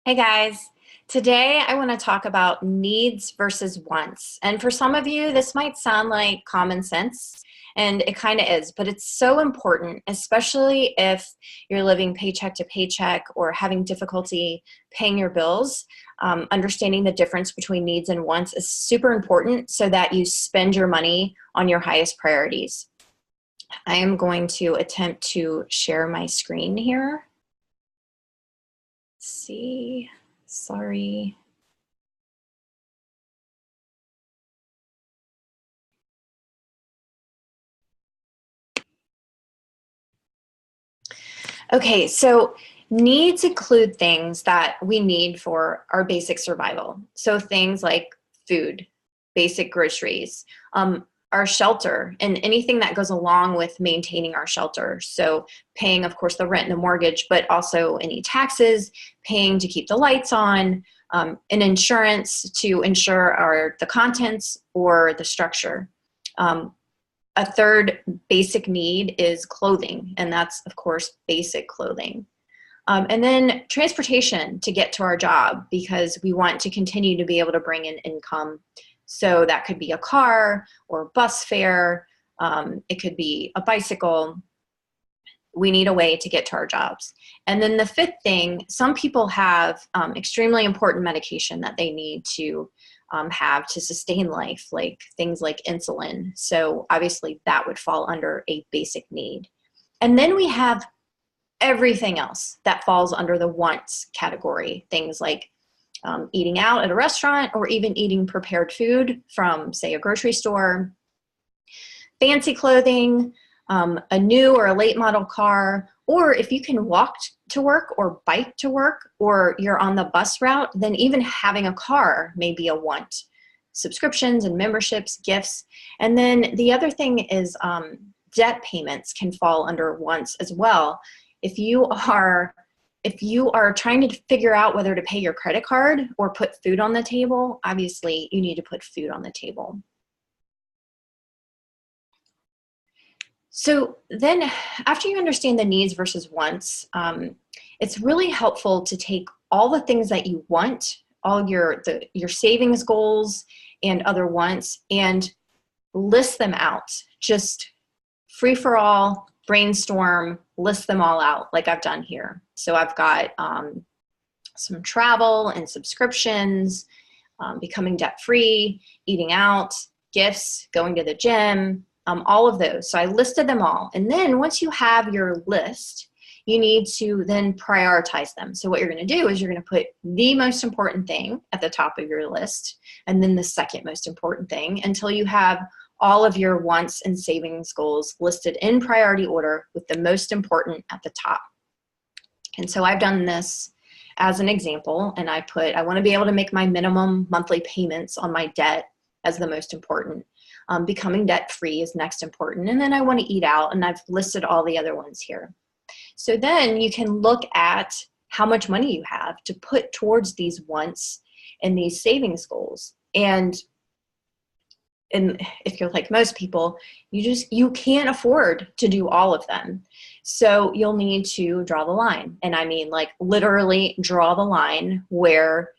Hey guys, today I want to talk about needs versus wants. And for some of you, this might sound like common sense, and it kind of is, but it's so important, especially if you're living paycheck to paycheck or having difficulty paying your bills. Understanding the difference between needs and wants is super important so that you spend your money on your highest priorities. I am going to attempt to share my screen here. See, sorry. Okay, so needs include things that we need for our basic survival. So things like food, basic groceries, our shelter, and anything that goes along with maintaining our shelter. So paying, of course, the rent and the mortgage, but also any taxes, paying to keep the lights on, and insurance to insure the contents or the structure. A third basic need is clothing, and that's, of course, basic clothing. And then transportation to get to our job because we want to continue to be able to bring in income. So that could be a car or bus fare. It could be a bicycle. We need a way to get to our jobs. And then the fifth thing, some people have extremely important medication that they need to have to sustain life, like things like insulin. So obviously that would fall under a basic need. And then we have everything else that falls under the wants category, things like eating out at a restaurant or even eating prepared food from, say, a grocery store, fancy clothing, a new or a late model car, or if you can walk to work or bike to work, or you're on the bus route, then even having a car may be a want. Subscriptions and memberships, gifts. And then the other thing is debt payments can fall under wants as well. If you are trying to figure out whether to pay your credit card or put food on the table, obviously you need to put food on the table. So then after you understand the needs versus wants, it's really helpful to take all the things that you want, all your savings goals and other wants, and list them out. Just free for all, brainstorm, list them all out like I've done here. So I've got some travel and subscriptions, becoming debt-free, eating out, gifts, going to the gym, all of those. So I listed them all. And then once you have your list, you need to then prioritize them. So what you're going to do is you're going to put the most important thing at the top of your list, and then the second most important thing, until you have all of your wants and savings goals listed in priority order with the most important at the top. And so I've done this as an example, and I want to be able to make my minimum monthly payments on my debt as the most important. Becoming debt-free is next important. And then I want to eat out, and I've listed all the other ones here. So then you can look at how much money you have to put towards these wants and these savings goals. And if you're like most people, you can't afford to do all of them. So you'll need to draw the line. And I mean, like, literally draw the line where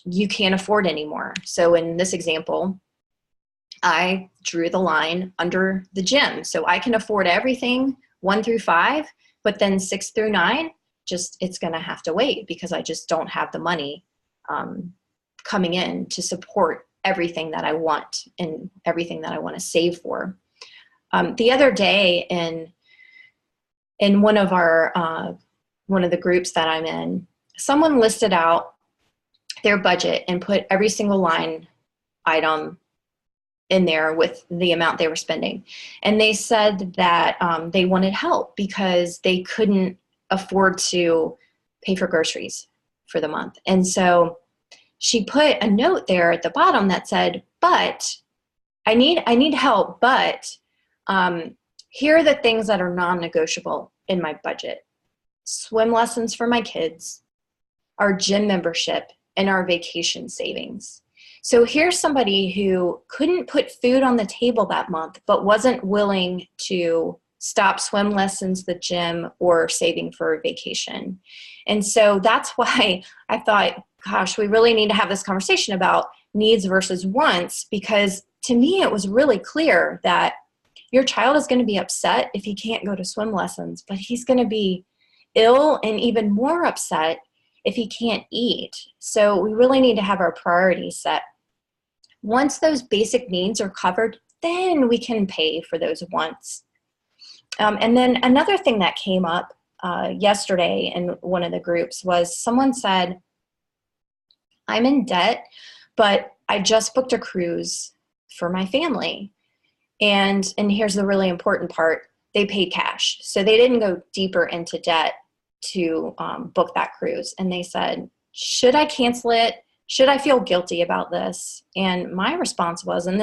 you can't afford anymore. So in this example, I drew the line under the gym. So I can afford everything 1 through 5, but then 6 through 9, it's going to have to wait because I just don't have the money coming in to support everything that I want and everything that I want to save for. The other day in one of the groups that I'm in, someone listed out their budget and put every single line item in there with the amount they were spending. And they said that they wanted help because they couldn't afford to pay for groceries for the month. And so she put a note there at the bottom that said, but I need help, but here are the things that are non-negotiable in my budget. Swim lessons for my kids, our gym membership, and our vacation savings. So here's somebody who couldn't put food on the table that month, but wasn't willing to stop swim lessons, the gym, or saving for a vacation. And so that's why I thought, gosh, we really need to have this conversation about needs versus wants, because to me, it was really clear that your child is going to be upset if he can't go to swim lessons, but he's going to be ill and even more upset if he can't eat. So we really need to have our priorities set. Once those basic needs are covered, then we can pay for those wants. And then another thing that came up yesterday in one of the groups was someone said, I'm in debt, but I just booked a cruise for my family. And here's the really important part. They paid cash. So they didn't go deeper into debt to book that cruise. And they said, should I cancel it? Should I feel guilty about this? And my response was, and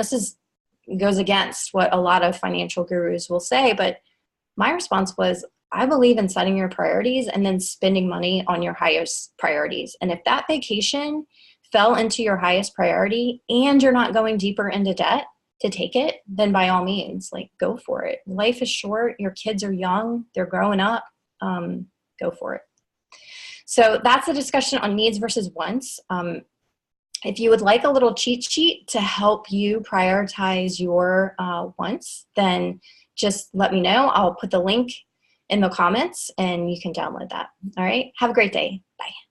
goes against what a lot of financial gurus will say, but my response was, I believe in setting your priorities and then spending money on your highest priorities. And if that vacation fell into your highest priority and you're not going deeper into debt to take it, then by all means, like, go for it. Life is short. Your kids are young. They're growing up. Go for it. So that's a discussion on needs versus wants. If you would like a little cheat sheet to help you prioritize your wants, then just let me know. I'll put the link in the comments and you can download that. All right. Have a great day. Bye.